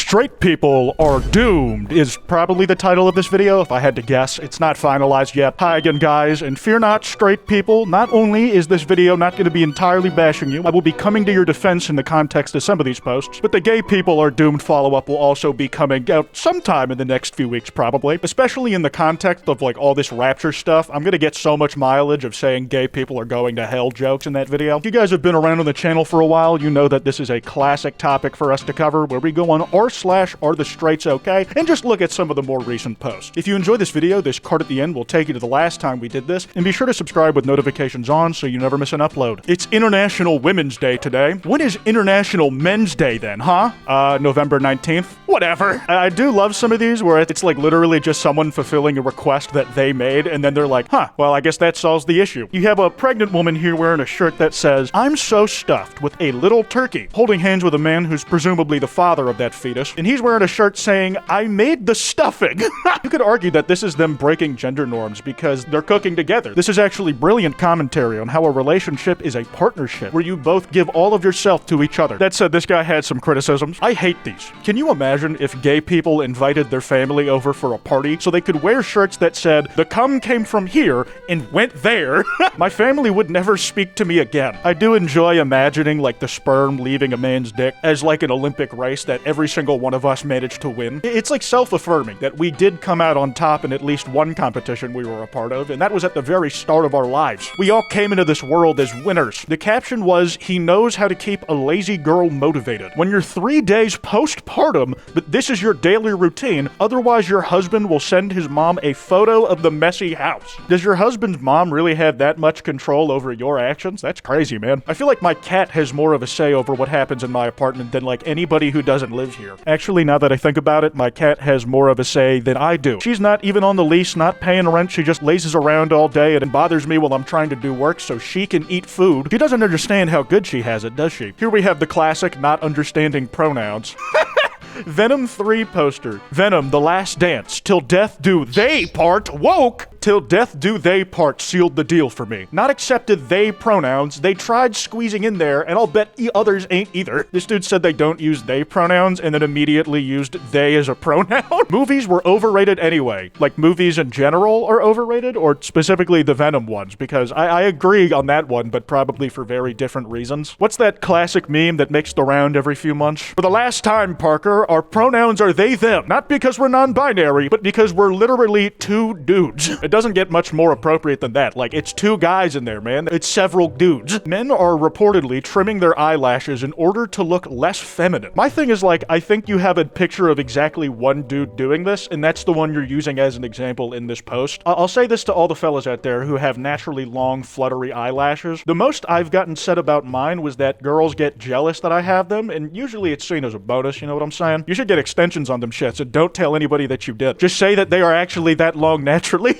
Straight people are doomed is probably the title of this video, if I had to guess. It's not finalized yet. Hi again, guys, and fear not, straight people. Not only is this video not going to be entirely bashing you, I will be coming to your defense in the context of some of these posts, but the gay people are doomed follow-up will also be coming out sometime in the next few weeks, probably. Especially in the context of, like, all this rapture stuff. I'm gonna get so much mileage of saying gay people are going to hell jokes in that video. If you guys have been around on the channel for a while, you know that this is a classic topic for us to cover, where we go on r/arethestraightsok and just look at some of the more recent posts. If you enjoy this video, this card at the end will take you to the last time we did this, and be sure to subscribe with notifications on so you never miss an upload. It's International Women's Day today. When is International Men's Day then, huh? November 19th? Whatever. I do love some of these where it's like literally just someone fulfilling a request that they made, and then they're like, huh, well, I guess that solves the issue. You have a pregnant woman here wearing a shirt that says, "I'm so stuffed," with a little turkey, holding hands with a man who's presumably the father of that fetus, and he's wearing a shirt saying, "I made the stuffing." You could argue that this is them breaking gender norms because they're cooking together. This is actually brilliant commentary on how a relationship is a partnership, where you both give all of yourself to each other. That said, this guy had some criticisms. I hate these. Can you imagine if gay people invited their family over for a party so they could wear shirts that said, "The cum came from here and went there"? My family would never speak to me again. I do enjoy imagining like the sperm leaving a man's dick as like an Olympic race that every single one of us managed to win. It's like self-affirming that we did come out on top in at least one competition we were a part of, and that was at the very start of our lives. We all came into this world as winners. The caption was, "He knows how to keep a lazy girl motivated." When you're 3 days postpartum, but this is your daily routine, otherwise your husband will send his mom a photo of the messy house. Does your husband's mom really have that much control over your actions? That's crazy, man. I feel like my cat has more of a say over what happens in my apartment than like anybody who doesn't live here. Actually, now that I think about it, my cat has more of a say than I do. She's not even on the lease, not paying rent. She just lazes around all day and bothers me while I'm trying to do work so she can eat food. She doesn't understand how good she has it, does she? Here we have the classic not understanding pronouns. Venom 3 poster. Venom, The Last Dance. Till death do they part. Woke! Till death do they part sealed the deal for me. Not accepted they pronouns. They tried squeezing in there, and I'll bet others ain't either. This dude said they don't use they pronouns, and then immediately used they as a pronoun. Movies were overrated anyway. Like, movies in general are overrated, or specifically the Venom ones, because I agree on that one, but probably for very different reasons. What's that classic meme that makes the round every few months? For the last time, Parker, our pronouns are they, them. Not because we're non-binary, but because we're literally two dudes. It doesn't get much more appropriate than that. Like, it's two guys in there, man. It's several dudes. Men are reportedly trimming their eyelashes in order to look less feminine. My thing is, like, I think you have a picture of exactly one dude doing this, and that's the one you're using as an example in this post. I'll say this to all the fellas out there who have naturally long, fluttery eyelashes. The most I've gotten said about mine was that girls get jealous that I have them, and usually it's seen as a bonus, you know what I'm saying? You should get extensions on them shits, and don't tell anybody that you did. Just say that they are actually that long naturally.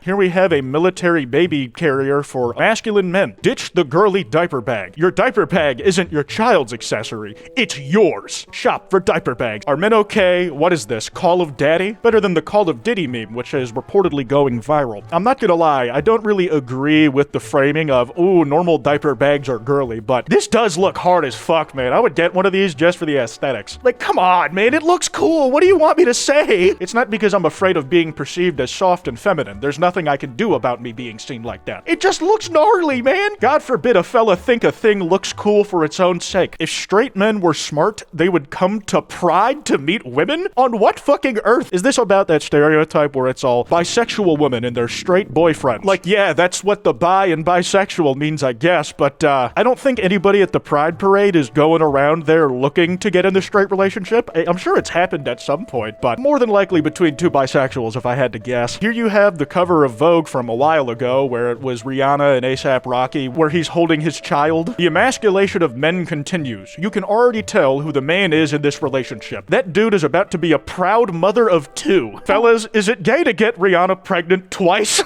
Here we have a military baby carrier for masculine men. Ditch the girly diaper bag. Your diaper bag isn't your child's accessory. It's yours. Shop for diaper bags. Are men okay? What is this? Call of Daddy? Better than the Call of Diddy meme, which is reportedly going viral. I'm not gonna lie, I don't really agree with the framing of, ooh, normal diaper bags are girly, but this does look hard as fuck, man. I would get one of these just for the aesthetics. Like, come on, man, it looks cool. What do you want me to say? It's not because I'm afraid of being perceived as soft and feminine. There's nothing I can do about me being seen like that. It just looks gnarly, man. God forbid a fella think a thing looks cool for its own sake. If straight men were smart, they would come to Pride to meet women? On what fucking earth? Is this about that stereotype where it's all bisexual women and their straight boyfriends? Like, yeah, that's what the bi and bisexual means, I guess, but I don't think anybody at the Pride parade is going around there looking to get in the straight relationship. I'm sure it's happened at some point, but more than likely between two bisexuals if I had to guess. Here you have the cover of Vogue from a while ago, where it was Rihanna and A$AP Rocky, where he's holding his child. The emasculation of men continues. You can already tell who the man is in this relationship. That dude is about to be a proud mother of two. Fellas, is it gay to get Rihanna pregnant twice?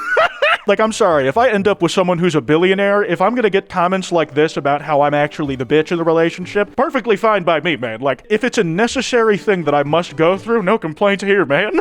Like, I'm sorry, if I end up with someone who's a billionaire, if I'm gonna get comments like this about how I'm actually the bitch in the relationship, perfectly fine by me, man. Like, if it's a necessary thing that I must go through, no complaints here, man.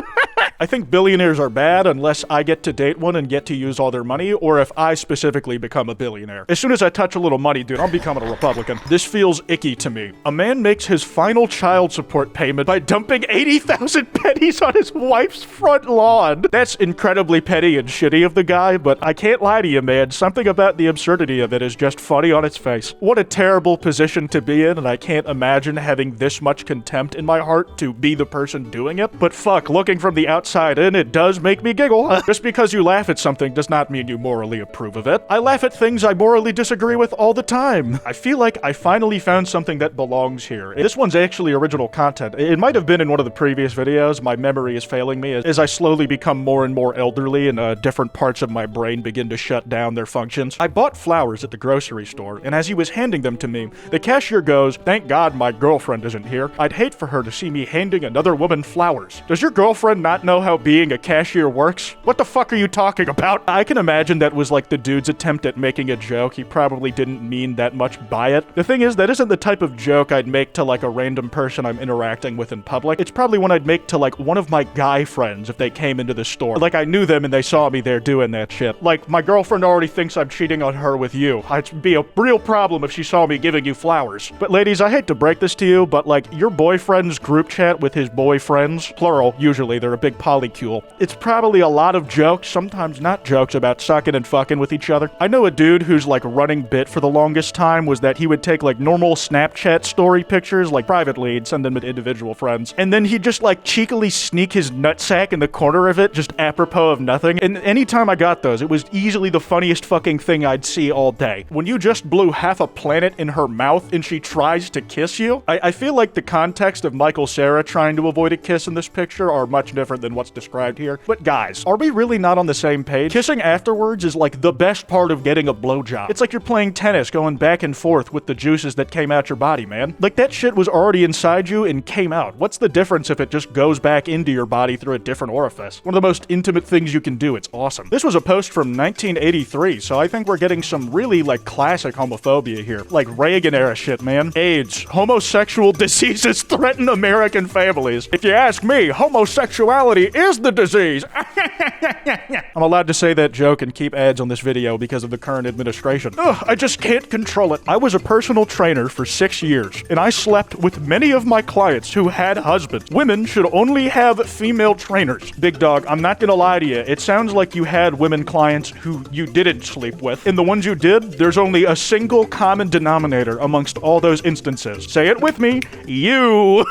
I think billionaires are bad unless I get to date one and get to use all their money, or if I specifically become a billionaire. As soon as I touch a little money, dude, I'm becoming a Republican. This feels icky to me. A man makes his final child support payment by dumping 80,000 pennies on his wife's front lawn. That's incredibly petty and shitty of the guy, but I can't lie to you, man. Something about the absurdity of it is just funny on its face. What a terrible position to be in, and I can't imagine having this much contempt in my heart to be the person doing it. But fuck, looking from the outside in, it does make me giggle. Just because you laugh at something does not mean you morally approve of it. I laugh at things I morally disagree with all the time. I feel like I finally found something that belongs here. This one's actually original content. It might have been in one of the previous videos. My memory is failing me as I slowly become more and more elderly and different parts of my brain begin to shut down their functions. I bought flowers at the grocery store, and as he was handing them to me, the cashier goes, "Thank God my girlfriend isn't here. I'd hate for her to see me handing another woman flowers. Does your girlfriend not know how being a cashier works? What the fuck are you talking about?" I can imagine that was like the dude's attempt at making a joke. He probably didn't mean that much by it. The thing is, that isn't the type of joke I'd make to like a random person I'm interacting with in public. It's probably one I'd make to like one of my guy friends if they came into the store. Like I knew them and they saw me there doing that shit. Like, my girlfriend already thinks I'm cheating on her with you. It'd be a real problem if she saw me giving you flowers. But ladies, I hate to break this to you, but like your boyfriend's group chat with his boyfriends, plural, usually they're a big polycule, it's probably a lot of jokes, sometimes not jokes, about sucking and fucking with each other. I know a dude whose like running bit for the longest time was that he would take like normal Snapchat story pictures, like privately, and send them to individual friends, and then he'd just like cheekily sneak his nutsack in the corner of it, just apropos of nothing. And anytime I got those, it was easily the funniest fucking thing I'd see all day. When you just blew half a planet in her mouth and she tries to kiss you, I feel like the context of Michael Cera trying to avoid a kiss in this picture are much different than what's described here. But guys, are we really not on the same page? Kissing afterwards is like the best part of getting a blowjob. It's like you're playing tennis, going back and forth with the juices that came out your body, man. Like that shit was already inside you and came out. What's the difference if it just goes back into your body through a different orifice? One of the most intimate things you can do. It's awesome. This was a post from 1983, so I think we're getting some really like classic homophobia here. Like Reagan era shit, man. AIDS. Homosexual diseases threaten American families. If you ask me, homosexuality is the disease. I'm allowed to say that joke and keep ads on this video because of the current administration. Ugh, I just can't control it. I was a personal trainer for 6 years, and I slept with many of my clients who had husbands. Women should only have female trainers. Big dog, I'm not gonna lie to you. It sounds like you had women clients who you didn't sleep with. And the ones you did, there's only a single common denominator amongst all those instances. Say it with me. You.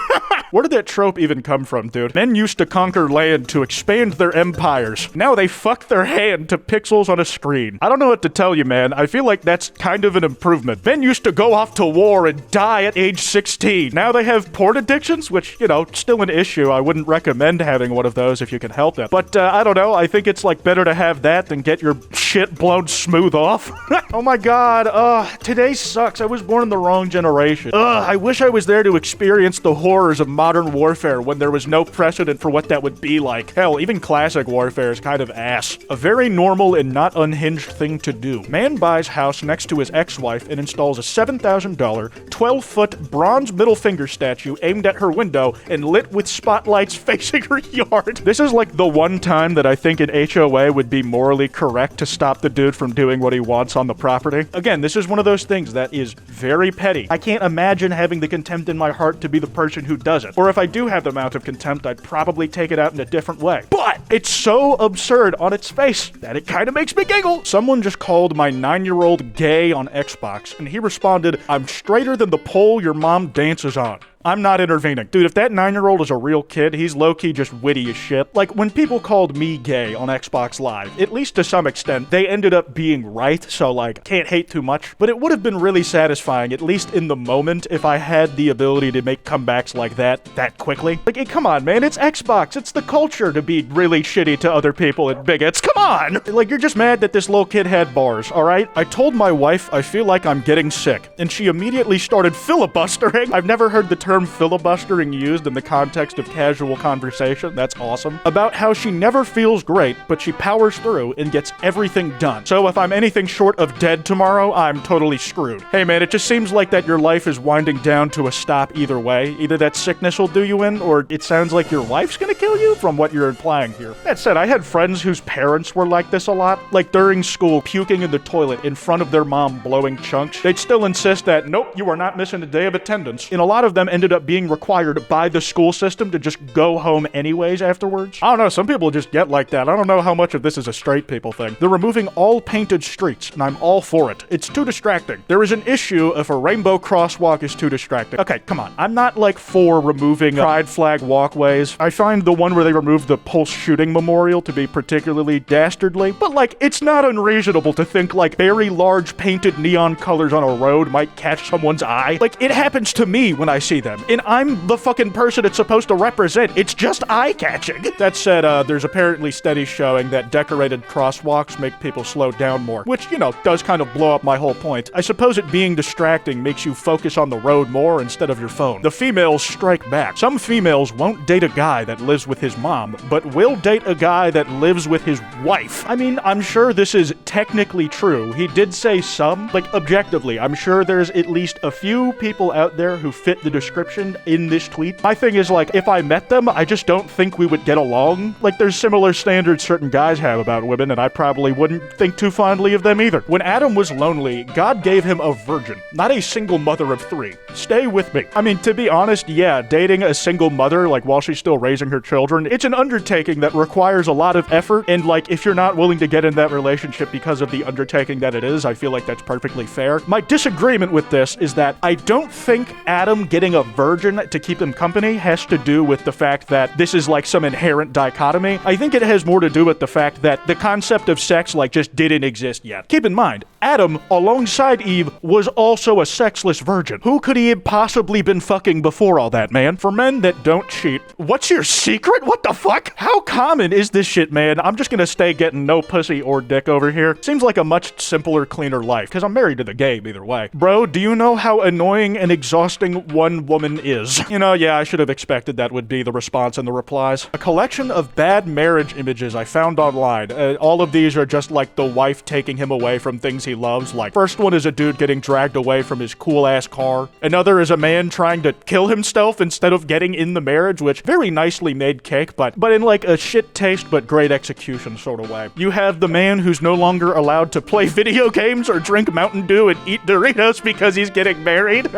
Where did that trope even come from, dude? Men used to conquer land to expand their empires. Now they fuck their hand to pixels on a screen. I don't know what to tell you, man. I feel like that's kind of an improvement. Men used to go off to war and die at age 16. Now they have porn addictions, which, you know, still an issue. I wouldn't recommend having one of those if you can help it. But, I don't know. I think it's, like, better to have that than get your shit blown smooth off. Oh my god. Today sucks. I was born in the wrong generation. I wish I was there to experience the horrors of modern warfare when there was no precedent for what that would be like. Hell, even classic warfare is kind of ass. A very normal and not unhinged thing to do. Man buys house next to his ex-wife and installs a $7,000, 12-foot bronze middle finger statue aimed at her window and lit with spotlights facing her yard. This is like the one time that I think an HOA would be morally correct to stop the dude from doing what he wants on the property. Again, this is one of those things that is very petty. I can't imagine having the contempt in my heart to be the person who does it. Or if I do have the amount of contempt, I'd probably take it out in a different way. But it's so absurd on its face that it kind of makes me giggle. Someone just called my 9-year-old gay on Xbox, and he responded, "I'm straighter than the pole your mom dances on." I'm not intervening. Dude, if that 9-year-old is a real kid, he's low-key just witty as shit. Like, when people called me gay on Xbox Live, at least to some extent, they ended up being right, so, like, can't hate too much. But it would have been really satisfying, at least in the moment, if I had the ability to make comebacks like that quickly. Like, come on, man, it's Xbox. It's the culture to be really shitty to other people and bigots. Come on! Like, you're just mad that this little kid had bars, alright? I told my wife I feel like I'm getting sick, and she immediately started filibustering. I've never heard the term term filibustering used in the context of casual conversation. That's awesome. About how she never feels great, but she powers through and gets everything done. So if I'm anything short of dead tomorrow, I'm totally screwed. Hey man, it just seems like that your life is winding down to a stop either way. Either that sickness will do you in, or it sounds like your wife's gonna kill you from what you're implying here. That said, I had friends whose parents were like this a lot. Like during school, puking in the toilet in front of their mom blowing chunks. They'd still insist that, nope, you are not missing a day of attendance. And a lot of them ended up being required by the school system to just go home anyways afterwards. I don't know, some people just get like that. I don't know how much of this is a straight people thing. They're removing all painted streets, and I'm all for it. It's too distracting. There is an issue if a rainbow crosswalk is too distracting. Okay, come on. I'm not like for removing pride flag walkways. I find the one where they removed the Pulse shooting memorial to be particularly dastardly, but like, it's not unreasonable to think like very large painted neon colors on a road might catch someone's eye. Like, it happens to me when I see them, and I'm the fucking person it's supposed to represent. It's just eye-catching. That said, there's apparently studies showing that decorated crosswalks make people slow down more, which, you know, does kind of blow up my whole point. I suppose it being distracting makes you focus on the road more instead of your phone. The females strike back. Some females won't date a guy that lives with his mom, but will date a guy that lives with his wife. I mean, I'm sure this is technically true. He did say some, like, objectively, I'm sure there's at least a few people out there who fit the description in this tweet. My thing is, like, if I met them, I just don't think we would get along. Like, there's similar standards certain guys have about women, and I probably wouldn't think too fondly of them either. When Adam was lonely, God gave him a virgin, not a single mother of 3. Stay with me. I mean, to be honest, yeah, dating a single mother, like, while she's still raising her children, it's an undertaking that requires a lot of effort, and, like, if you're not willing to get in that relationship because of the undertaking that it is, I feel like that's perfectly fair. My disagreement with this is that I don't think Adam getting a virgin to keep him company has to do with the fact that this is, like, some inherent dichotomy. I think it has more to do with the fact that the concept of sex, like, just didn't exist yet. Keep in mind, Adam, alongside Eve, was also a sexless virgin. Who could he have possibly been fucking before all that, man? For men that don't cheat, what's your secret? What the fuck? How common is this shit, man? I'm just gonna stay getting no pussy or dick over here. Seems like a much simpler, cleaner life, because I'm married to the game either way. Bro, do you know how annoying and exhausting one woman is? You know, yeah, I should have expected that would be the response in the replies. A collection of bad marriage images I found online. All of these are just like the wife taking him away from things he loves. Like, first one is a dude getting dragged away from his cool-ass car. Another is a man trying to kill himself instead of getting in the marriage, which very nicely made cake, but in like a shit taste but great execution sort of way. You have the man who's no longer allowed to play video games or drink Mountain Dew and eat Doritos because he's getting married.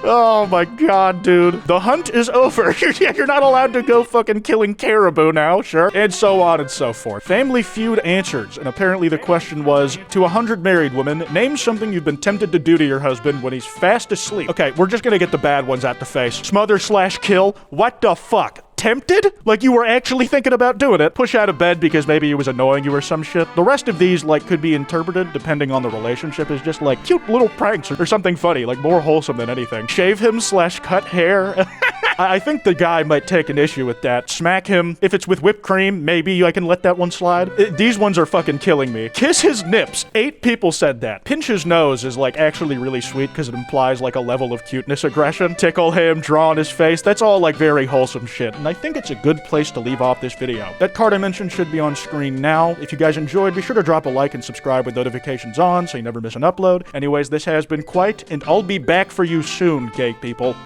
Oh my god, dude. The hunt is over. You're not allowed to go fucking killing caribou now, sure. And so on and so forth. Family Feud answers, and apparently the question was, to 100 married women, name something you've been tempted to do to your husband when he's fast asleep. Okay, we're just gonna get the bad ones out the face. Smother/kill? What the fuck? Tempted? Like you were actually thinking about doing it. Push out of bed because maybe he was annoying you or some shit. The rest of these, like, could be interpreted, depending on the relationship, as just, like, cute little pranks or something funny, like, more wholesome than anything. Shave him/cut hair. I think the guy might take an issue with that. Smack him. If it's with whipped cream, maybe I can let that one slide. These ones are fucking killing me. Kiss his nips. 8 people said that. Pinch his nose is, like, actually really sweet because it implies, like, a level of cuteness aggression. Tickle him, draw on his face. That's all, like, very wholesome shit. And I think it's a good place to leave off this video. That card I mentioned should be on screen now. If you guys enjoyed, be sure to drop a like and subscribe with notifications on so you never miss an upload. Anyways, this has been Kwite, and I'll be back for you soon, gay people.